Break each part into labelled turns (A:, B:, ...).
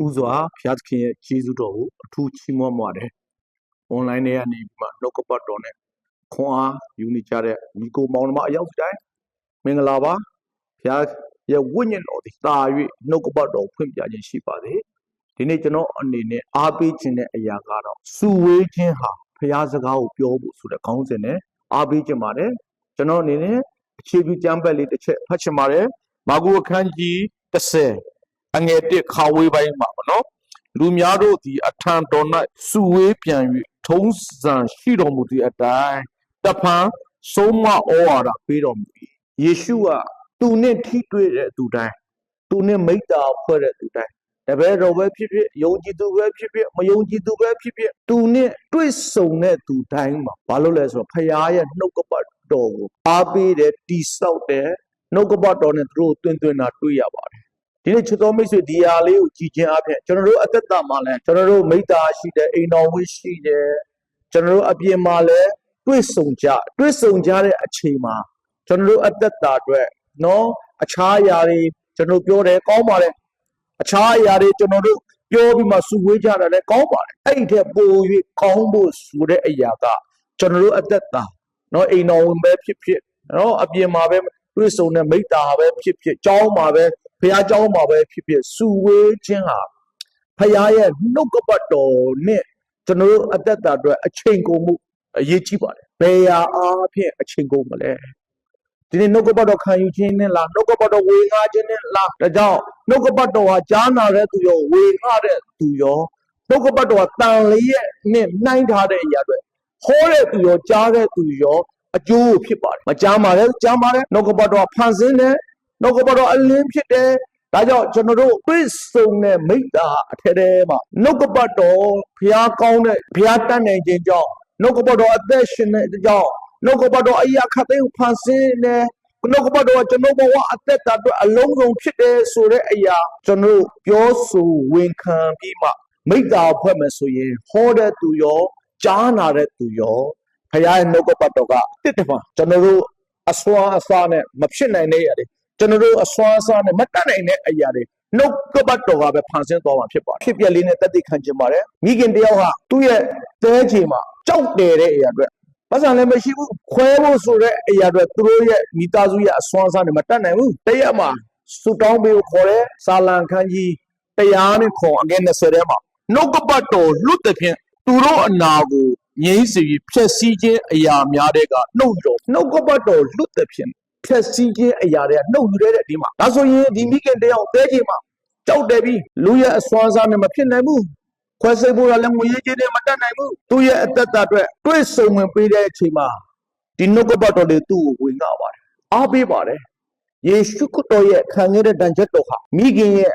A: ဥစွာဘုရားသခင်ရဲ့ကျေးဇူးတော်ကိုအထူးချီးမွမ်းပါတယ်။ online ထဲကနေပြီးမှနှုတ်ကပတ်တော်နဲ့ခွန်အားယူနေကြတဲ့ညီကိုမောင်နှမအယောက်တိုင်းမင်္ဂလာပါဘုရားရဲ့ဝိညာဉ်တော်သည်တာ၍နှုတ်ကပတ်တော်ဖွင့်ပြခြင်းရှိပါစေ။ဒီနေ့ကျွန်တော်အနေနဲ့အားပေးခြင်းတဲ့အရာကတော့စုဝေးခြင်းဟာဘုရားစကားကိုပြောဖို့ဆိုတဲ့ခေါင်းစဉ်နဲ့အားပေးခြင်းပါတယ်။ကျွန်တော်အနေနဲ့အခြေပြုကျမ်းပတ်လေးတစ်ချက်ဖတ်ချင်ပါတယ်။မာကုအခန်းကြီး30အငယ်1ခါဝေးပိုင်းမှာပေါ့နော်လူများတို့သည်အထံတော်၌စုဝေးပြန်၍ထုံးစံရှိတော်မူသည့်အတိုင်းတဖန်ဆုံးမဩဝါဒပေးတော်မူ၏ယေရှုကသူနဲ့ထိတွေ့တဲ့သူတိုင်းသူနဲ့မိတ္တာဖွဲ့တဲ့သူတိုင်းတပည့်တော်ပဲဖြစ်ဖြစ်ယုံကြည်သူပဲဖြစ်ဖြစ်မယုံကြည်သူပဲဖြစ်ဖြစ်သူနဲ့တွေ့ဆုံတဲ့သူတိုင်းမှာဘာလို့လဲဆိုတော့ဖခင်ရဲ့နှုတ်ကပတ်တော်ကိုအားပေးတယ်တိဆောက်တယ်နှုတ်ကပတ်တော်နဲ့သူတို့တွင်တွင်တာတွေ့ရပါတယ်ဒီနေ့ချစ်တော်မိတ်ဆွေဒီဟာလေးကိုကြည်ခြင်းအပြင်ကျွန်တော်တို့အသက်တာမှာလည်းကျွန်တော်တို့မိတ္တာရှိတယ်အိမ်တော်ဝိရှိတယ်ကျွန်တော်တို့အပြင်မှာလည်းတွေ့ဆုံကြတဲ့အချိန်မှာကျွန်တော်တို့အသက်တာအတွက်နော်အခြားအရာတွေကျွန်တော်ပြောတယ်ကောင်းပါတယ်အခြားအရာတွေကျွန်တော်တို့ပြောပြီးမှစုဝေးကြတာလည်းကောင်းပါတယ်အဲ့ဒီထက်ပို၍ကောင်းဖို့ဆိုတဲ့အရာကကျွန်တော်တို့အသက်တာနော်အိမ်တော်ဝင်ပဲဖြစ်ဖြစ်နော်အပြင်မှာပဲတွေ့ဆုံတဲ့မိတ္တာပဲဖြစ်ဖြစ်ကျောင်းမှာပဲဖခင်เจ้าမှာပဲဖြစ်ဖြစ်စုဝေးခြင်းဟာဖခင်ရဲ့နှုတ်ကပတ်တော်နဲ့ကျွန်တော်တို့အသက်တာအတွက်အချိန်ကုန်မှုအရေးကြီးပါတယ်ဘယ်ရာအားဖြင့်အချိန်ကုန်မလဲဒီနေ့နှုတ်ကပတ်တော်ခံယူခြင်းနဲ့လားနှုတ်ကပတ်တော်ဝေငှခြင်းနဲ့လားဒါကြောင့်နှုတ်ကပတ်တော်ဟာကြားနာတဲ့သူရောဝေငှတဲ့သူရောနှုတ်ကပတ်တော်ဟာတန်လျက်နဲ့နှိုင်းထားတဲ့အရာတွေဟောတဲ့သူရောကြားတဲ့သူရောအကျိုးဖြစ်ပါတယ်မကြားပါနဲ့ကြားပါတယ်နှုတ်ကပတ်တော်ဖန်ဆင်းတယ်နှုတ်ကပတ်တော်အလင်းဖြစ်တယ်ဒါကြောင့်ကျွန်တော်တို့တွေ့ဆုံတဲ့မိတ္တာအထက်ထဲမှာနှုတ်ကပတ်တော်ဘုရားကောင်းတဲ့ဘုရားတတ်နိုင်ခြင်းကြောင့်နှုတ်ကပတ်တော်အသက်ရှင်တဲ့ကြောင့်နှုတ်ကပတ်တော်အရာခတ်သိမ်းဖန်ဆင်းတယ်နှုတ်ကပတ်တော်ကျွန်တော်ဘဝအသက်တာအတွက်အလုံးစုံဖြစ်တယ်ဆိုတဲ့အရာကျွန်တော်ပြောဆိုဝန်ခံပြီးမှမိတ္တာဖွဲ့မယ်ဆိုရင်ဟောတဲ့သူရောကြားနာတဲ့သူရောဘုရားရဲ့နှုတ်ကပတ်တော်ကတစ်တပါကျွန်တော်တို့အစွမ်းအစားနဲ့မဖြစ်နိုင်တဲ့ရတယ်ကျွန်တော်တို့အစွမ်းအစားနဲ့မတတ်နိုင်တဲ့အရာတွေနှုတ်ကပတ်တော်ကပဲဖန်ဆင်းသွားမှာဖြစ်ပါတယ်ဖြစ်ပြလေးနဲ့တသက်ခံခြင်းပါတယ်မိခင်တယောက်ဟာသူ့ရဲ့သဲချေမှာကြောက်တယ်တဲ့အရာတွေပတ်စံလည်းမရှိဘူးခွဲဖို့ဆိုတဲ့အရာတွေသူတို့ရဲ့မိသားစုရဲ့အစွမ်းအစားနဲ့မတတ်နိုင်ဘူးတရက်မှာဆူတောင်းပေးကိုခေါ်တယ်စာလံခန်းကြီးတရားနဲ့ခေါ်အငယ်20ထဲမှာနှုတ်ကပတ်တော်လွတ်တဲ့ဖြင့်သူတို့အနာကိုငြိမ်းစေပြီးဖြည့်ဆည်းခြင်းအရာများတဲ့ကနှုတ်ကပတ်တော်လွတ်တဲ့ဖြင့်ဖြည့်ဆည်းခြင်းအရာတွေကနှုတ်ယူတဲ့ဒီမှာဒါဆိုရင်ဒီမိခင်တယောက်သဲချေမှာကြောက်တယ်ပြီးလူရဲ့အစွမ်းအစားနဲ့မဖြစ်နိုင်ဘူးခွဲစိတ်ဖို့လည်းငွေရေးကြေးနဲ့မတတ်နိုင်ဘူးသူ့ရဲ့အသက်တာအတွက်တွေ့ဆုံဝင်ပေးတဲ့အချိန်မှာဒီနှုတ်ကပတ်တော်တွေသူ့ကိုဝင်ငှပါတယ်အားပေးပါတယ်ယေရှုခရစ်တော်ရဲ့ခံခဲ့တဲ့တန်ချက်တော်ဟာမိခင်ရဲ့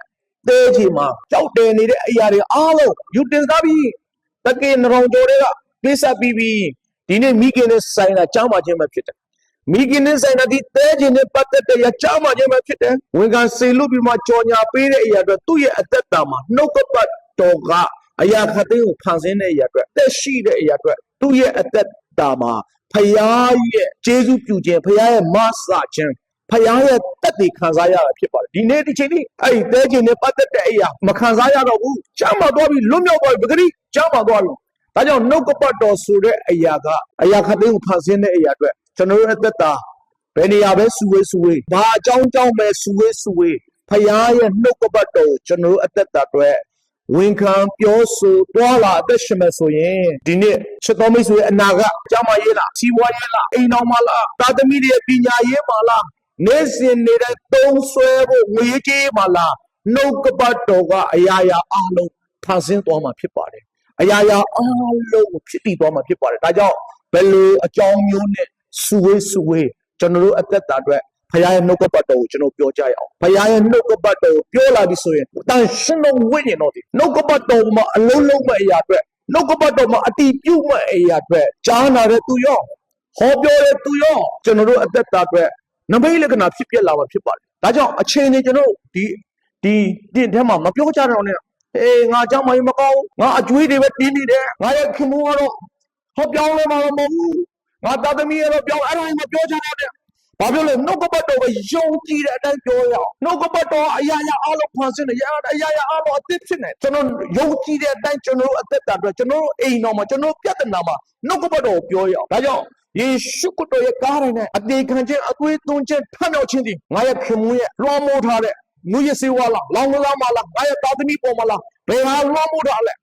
A: သဲချေမှာကြောက်တယ်နေတဲ့အရာတွေအားလုံးယူတင်စားပြီးတကယ်နှောင်ကြောတွေကကိစ္စပြီးဒီနေ့မိခင်နဲ့ဆိုင်တာကြားမှခြင်းပဲဖြစ်တယ်မိခင်နဲ့ဆိုင်တာဒီသဲချေနဲ့ပတ်သက်တဲ့ကြားမှခြင်းပဲဖြစ်တယ်ဝန်ခံစေလို့ပြီးမှကြော်ညာပေးတဲ့အရာတွေသူ့ရဲ့အသက်တာမှာနှုတ်ကပတ်တော်ကအရာခတ်သိမ်းကိုဖန်ဆင်းတဲ့အရာတွေတက်ရှိတဲ့အရာတွေသူ့ရဲ့အသက်တာမှာဖခင်ရဲ့ကျေးဇူးပြုခြင်းဖခင်ရဲ့မဆာခြင်းဖခင်ရဲ့တက်တည်ခံစားရတာဖြစ်ပါတယ်ဒီနေ့ဒီချိန်นี้အဲ့ဒီသဲချေနဲ့ပတ်သက်တဲ့အရာမခံစားရတော့ဘူးကြားမှသွားပြီးလွတ်မြောက်သွားပြီပဂရိကြားမှသွားပြီဒါကြောင့်နှုတ်ကပတ်တော်ဆိုတဲ့အရာကအရာခတ်သိမ်းကိုဖန်ဆင်းတဲ့အရာတွေကျွန်တော်ရဲ့အသက်တာဘယ်နေရာပဲစုဝေးဘာအကြောင်းပဲစုဝေးဖခင်ရဲ့နှုတ်ကပတ်တော်ကျွန်တော်အသက်တာတွေဝန်ခံပြောဆိုတွာလာအသက်ရှင်မယ်ဆိုရင်ဒီနေ့ချစ်တော်မိတ်ဆွေအနာကကြားမရေးလားစီးပွားရေးလားအိမ်တော်မှာလားတာသမီတွေပညာရေးမှာလားနေ့စဉ်နေတဲ့သုံးဆွဲဖို့ငွေကြေးမှာလားနှုတ်ကပတ်တော်ကအရာအားလုံးဖန်ဆင်းသွားမှာဖြစ်ပါတယ်အရာအားလုံးဖြစ်တည်သွားမှာဖြစ်ပါတယ်ဒါကြောင့်ဘယ်လိုအကြောင်းမျိုးနဲ့စုဝေးကျွန်တော်တို့အသက်တာအတွက်ဖခင်ရဲ့နှုတ်ကပတ်တော်ကိုကျွန်တော်ပြောကြရအောင်ဖခင်ရဲ့နှုတ်ကပတ်တော်ကိုပြောလာပြီဆိုရင်တန်ရှင်းသောဝိညာဉ်တော်ဒီနှုတ်ကပတ်တော်မှာအလုံးလုံးမဲ့အရာအတွက်နှုတ်ကပတ်တော်မှာအတိပြုမဲ့အရာအတွက်ကြားနာတဲ့သူရောဟောပြောတဲ့သူရောကျွန်တော်တို့အသက်တာအတွက်နမိတ်လက္ခဏာဖြစ်ပြလာမှာဖြစ်ပါတယ်ဒါကြောင့်အချိန်နဲ့ကျွန်တော်ဒီထဲမှာမပြောကြတော့နဲ့ငါကြောင့်မကောင်းငါအကျွေးတွေပဲတင်းနေတယ်ငါရဲ့ခင်မိုးကတော့ဟောပြောင်းလဲမှာမဟုတ်ဘူးငါသားသမီးကတော့ပြောင်းအဲ့ဒါမှပြောကြတော့တဲ့ ဘာဖြစ်လဲနှုတ်ကပတ်တော်ပဲယုံကြည်တဲ့အတိုင်းပြောရအောင်နှုတ်ကပတ်တော်အရာရာအလုံးဖွင့်စင်တယ်အရာရာအလုံးအသစ်ဖြစ်နေကျွန်တော်ယုံကြည်တဲ့အတိုင်းကျွန်တော်အသက်တာအတွက်ကျွန်တော်အိမ်တော်မှာကျွန်တော်ပြဿနာမှာနှုတ်ကပတ်တော်ကိုပြောရအောင်ဒါကြောင့်ယေရှုခရစ်တော်ရဲ့ကားတိုင်းနဲ့အသေးခံခြင်းအသွေးသွင်းခြင်းထမြောက်ခြင်းဒီငါရဲ့ခင်မွေးရဲ့လွှမ်းမိုးထားတဲ့ငွေရစေဝါလားလောင်ကစားမလားငါရဲ့တာသမီပေါ်မလားဘယ်ဟာလွှမ်းမိုးထားလဲ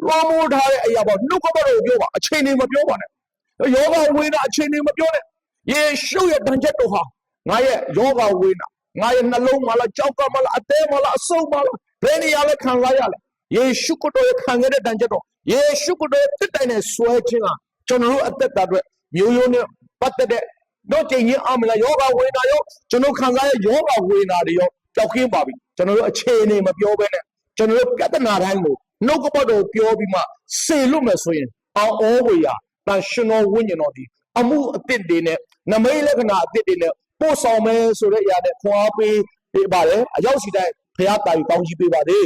A: လွှမ်းမိုးထားတဲ့အရာပေါ့နှုတ်ကပတ်တော်ကိုပြောပါအချိန်နေမပြောပါနဲ့ယောဂဝေဒနာအချိန်နေမပြောနဲ့ယေရှုရဲ့တန်ချက်တော်ဟာငါရဲ့ယောဂဝေဒနာငါရဲ့နှလုံးမလားကြောက်ကမလားအသေးမလားအဆုပ်မလားဘယ်နေရာလဲခံစားရလဲယေရှုခရစ်တော်ရဲ့ခံခဲ့တဲ့တန်ချက်တော်ယေရှုခရစ်တော်ရဲ့တစ်တိုင်နဲ့ဆွဲခြင်းကကျွန်တော်တို့အသက်တာအတွက်မျိုးရိုးနဲ့ပတ်သက်တဲ့တော့ကျင်ချင်းအမလားယောဂဝေဒနာရောကျွန်တော်ခံစားရယောဂဝေဒနာတွေရောကြောက်ခင်းပါပြီကျွန်တော်တို့အခြေအနေမပြောဘဲနဲ့ကျွန်တော်တို့ပြဿနာတိုင်းကိုနှုတ်ကပတ်တော်ပြောပြီးမှစေလွတ်မယ်ဆိုရင်အောင်ဩဝေယတန်ရှင်တော်ဝိညာဉ်တော်ဒီအမှုအသစ်တွေနဲ့နမိတ်လက္ခဏာအသစ်တွေနဲ့ပို့ဆောင်မယ်ဆိုတဲ့အရာနဲ့ခွန်အားပေးပါတယ်အရောက်စီတိုင်းဖရားတာယူကောင်းကြီးပေးပါစေ